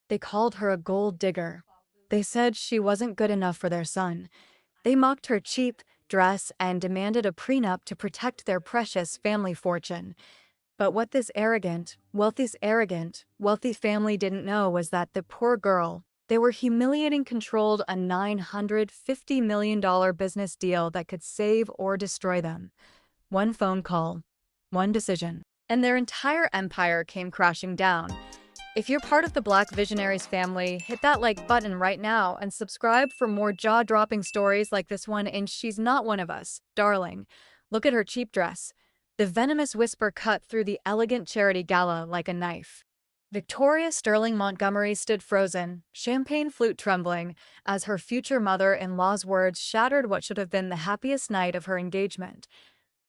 They called her a gold digger. They said she wasn't good enough for their son. They mocked her cheap dress and demanded a prenup to protect their precious family fortune. But what this wealthy family didn't know was that the poor girl, they were humiliating controlled a $950 million business deal that could save or destroy them. One phone call, one decision, and their entire empire came crashing down. If you're part of the Black Visionaries family, hit that like button right now and subscribe for more jaw-dropping stories like this one in She's Not One of Us. Darling, look at her cheap dress. The venomous whisper cut through the elegant charity gala like a knife. Victoria Sterling Montgomery stood frozen, champagne flute trembling, as her future mother-in-law's words shattered what should have been the happiest night of her engagement.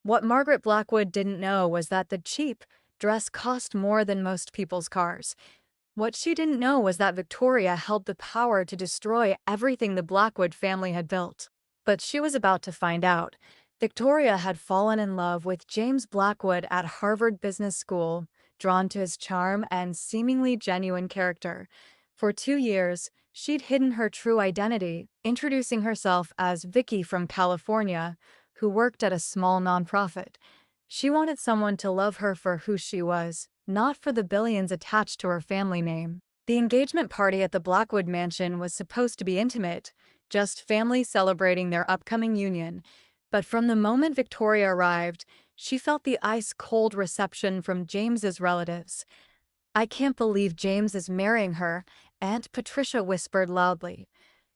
What Margaret Blackwood didn't know was that the cheap dress cost more than most people's cars. What she didn't know was that Victoria held the power to destroy everything the Blackwood family had built. But she was about to find out. Victoria had fallen in love with James Blackwood at Harvard Business School, drawn to his charm and seemingly genuine character. For 2 years, she'd hidden her true identity, introducing herself as Vicky from California, who worked at a small nonprofit. She wanted someone to love her for who she was, not for the billions attached to her family name. The engagement party at the Blackwood mansion was supposed to be intimate, just family celebrating their upcoming union. But from the moment Victoria arrived, she felt the ice-cold reception from James's relatives. "I can't believe James is marrying her," Aunt Patricia whispered loudly.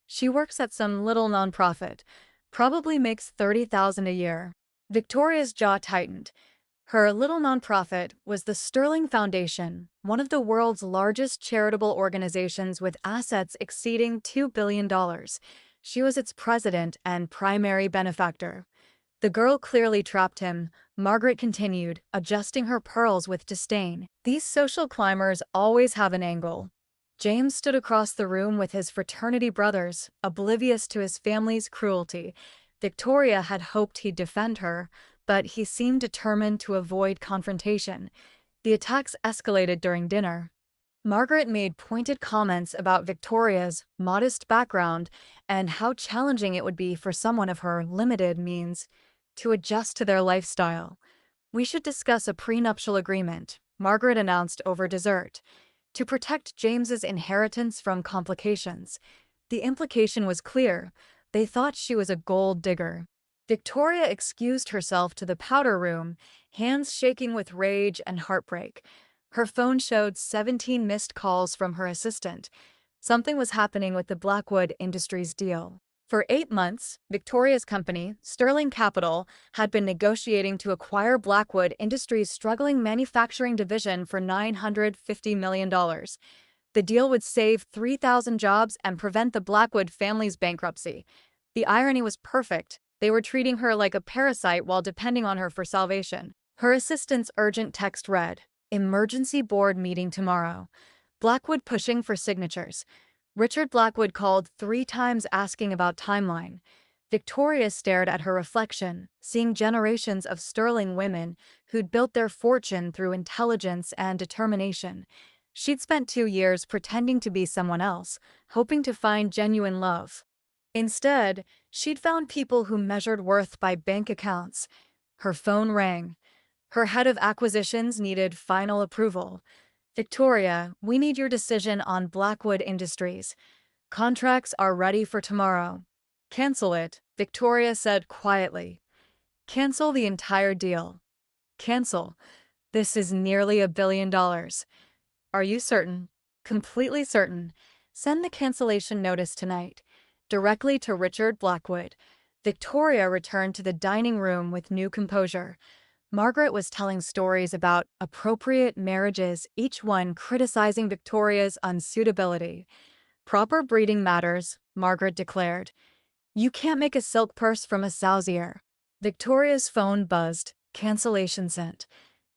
"She works at some little nonprofit, probably makes $30,000 a year." Victoria's jaw tightened. Her little nonprofit was the Sterling Foundation, one of the world's largest charitable organizations with assets exceeding $2 billion. She was its president and primary benefactor. The girl clearly trapped him, Margaret continued, adjusting her pearls with disdain. These social climbers always have an angle. James stood across the room with his fraternity brothers, oblivious to his family's cruelty. Victoria had hoped he'd defend her, but he seemed determined to avoid confrontation. The attacks escalated during dinner. Margaret made pointed comments about Victoria's modest background and how challenging it would be for someone of her limited means to adjust to their lifestyle. "We should discuss a prenuptial agreement," Margaret announced over dessert, "to protect James's inheritance from complications." The implication was clear. They thought she was a gold digger. Victoria excused herself to the powder room, hands shaking with rage and heartbreak. Her phone showed 17 missed calls from her assistant. Something was happening with the Blackwood Industries deal. For 8 months, Victoria's company, Sterling Capital, had been negotiating to acquire Blackwood Industries' struggling manufacturing division for $950 million. The deal would save 3,000 jobs and prevent the Blackwood family's bankruptcy. The irony was perfect. They were treating her like a parasite while depending on her for salvation. Her assistant's urgent text read, "Emergency board meeting tomorrow." Blackwood pushing for signatures. Richard Blackwood called 3 times asking about timeline. Victoria stared at her reflection, seeing generations of sterling women who'd built their fortune through intelligence and determination. She'd spent 2 years pretending to be someone else, hoping to find genuine love. Instead, she'd found people who measured worth by bank accounts. Her phone rang. Her head of acquisitions needed final approval. "Victoria, we need your decision on Blackwood Industries. Contracts are ready for tomorrow." "Cancel it," Victoria said quietly. "Cancel the entire deal. Cancel. This is nearly $1 billion. Are you certain?" "Completely certain. Send the cancellation notice tonight." Directly to Richard Blackwood. Victoria returned to the dining room with new composure. Margaret was telling stories about appropriate marriages, each one criticizing Victoria's unsuitability. "Proper breeding matters," Margaret declared. "You can't make a silk purse from a sow's ear." Victoria's phone buzzed. Cancellation sent.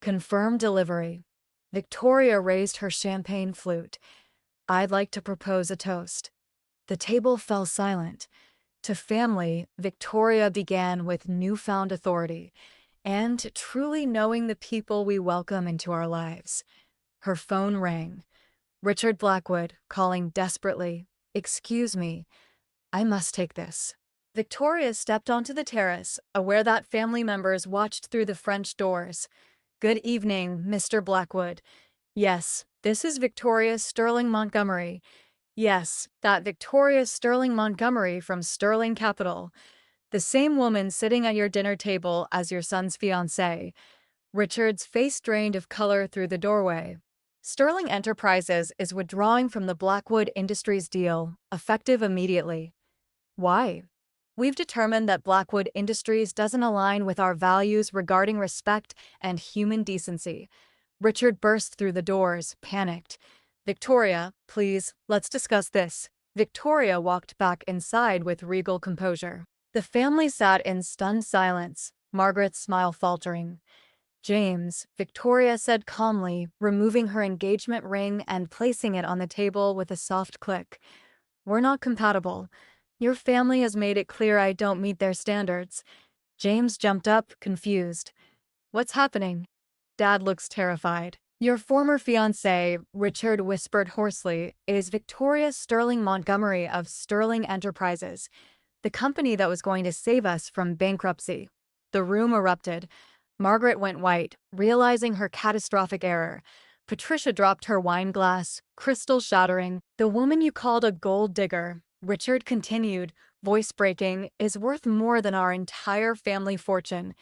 Confirmed delivery. Victoria raised her champagne flute. "I'd like to propose a toast." The table fell silent. To family, Victoria began with newfound authority, and truly knowing the people we welcome into our lives. Her phone rang. Richard Blackwood, calling desperately, "Excuse me, I must take this." Victoria stepped onto the terrace, aware that family members watched through the French doors. "Good evening, Mr. Blackwood. Yes, this is Victoria Sterling Montgomery. Yes, that Victoria Sterling Montgomery from Sterling Capital. The same woman sitting at your dinner table as your son's fiancée." Richard's face drained of color through the doorway. "Sterling Enterprises is withdrawing from the Blackwood Industries deal, effective immediately." "Why?" "We've determined that Blackwood Industries doesn't align with our values regarding respect and human decency." Richard burst through the doors, panicked. "Victoria, please, let's discuss this." Victoria walked back inside with regal composure. The family sat in stunned silence, Margaret's smile faltering. "James," Victoria said calmly, removing her engagement ring and placing it on the table with a soft click. "We're not compatible. Your family has made it clear I don't meet their standards." James jumped up, confused. "What's happening?" "Dad looks terrified." "Your former fiancée," Richard whispered hoarsely, "is Victoria Sterling Montgomery of Sterling Enterprises, the company that was going to save us from bankruptcy." The room erupted. Margaret went white, realizing her catastrophic error. Patricia dropped her wine glass, crystal shattering. "The woman you called a gold digger," Richard continued, voice breaking, "is worth more than our entire family fortune.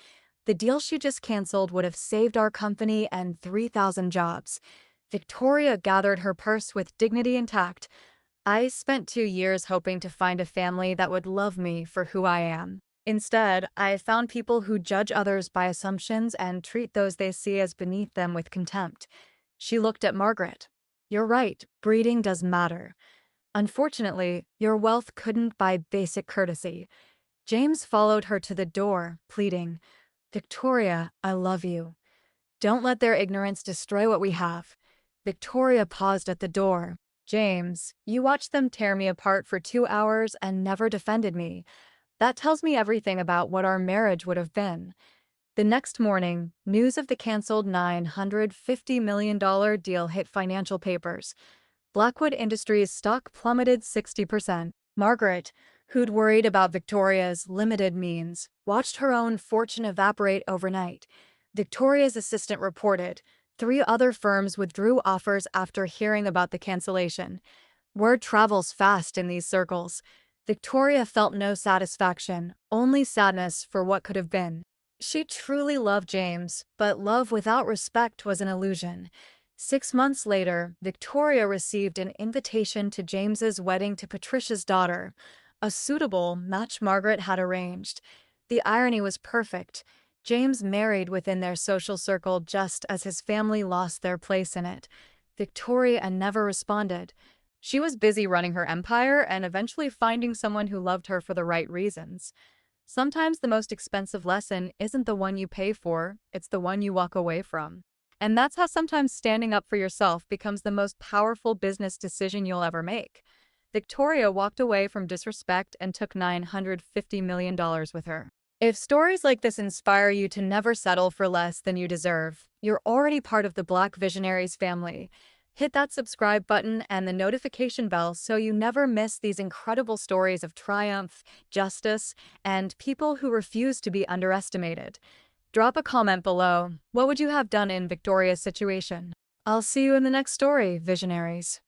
The deal she just canceled would have saved our company and 3,000 jobs." Victoria gathered her purse with dignity intact. "I spent 2 years hoping to find a family that would love me for who I am. Instead, I found people who judge others by assumptions and treat those they see as beneath them with contempt." She looked at Margaret. "You're right, breeding does matter. Unfortunately, your wealth couldn't buy basic courtesy." James followed her to the door, pleading, "Victoria, I love you. Don't let their ignorance destroy what we have." Victoria paused at the door. "James, you watched them tear me apart for 2 hours and never defended me. That tells me everything about what our marriage would have been." The next morning, news of the canceled $950 million deal hit financial papers. Blackwood Industries stock plummeted 60%. Margaret, who'd worried about Victoria's limited means, watched her own fortune evaporate overnight. Victoria's assistant reported 3 other firms withdrew offers after hearing about the cancellation. Word travels fast in these circles. Victoria felt no satisfaction, only sadness for what could have been. She truly loved James, but love without respect was an illusion. 6 months later, Victoria received an invitation to James's wedding to Patricia's daughter, a suitable match Margaret had arranged. The irony was perfect. James married within their social circle just as his family lost their place in it. Victoria never responded. She was busy running her empire and eventually finding someone who loved her for the right reasons. Sometimes the most expensive lesson isn't the one you pay for, it's the one you walk away from. And that's how sometimes standing up for yourself becomes the most powerful business decision you'll ever make. Victoria walked away from disrespect and took $950 million with her. If stories like this inspire you to never settle for less than you deserve, you're already part of the Black Visionaries family. Hit that subscribe button and the notification bell so you never miss these incredible stories of triumph, justice, and people who refuse to be underestimated. Drop a comment below. What would you have done in Victoria's situation? I'll see you in the next story, Visionaries.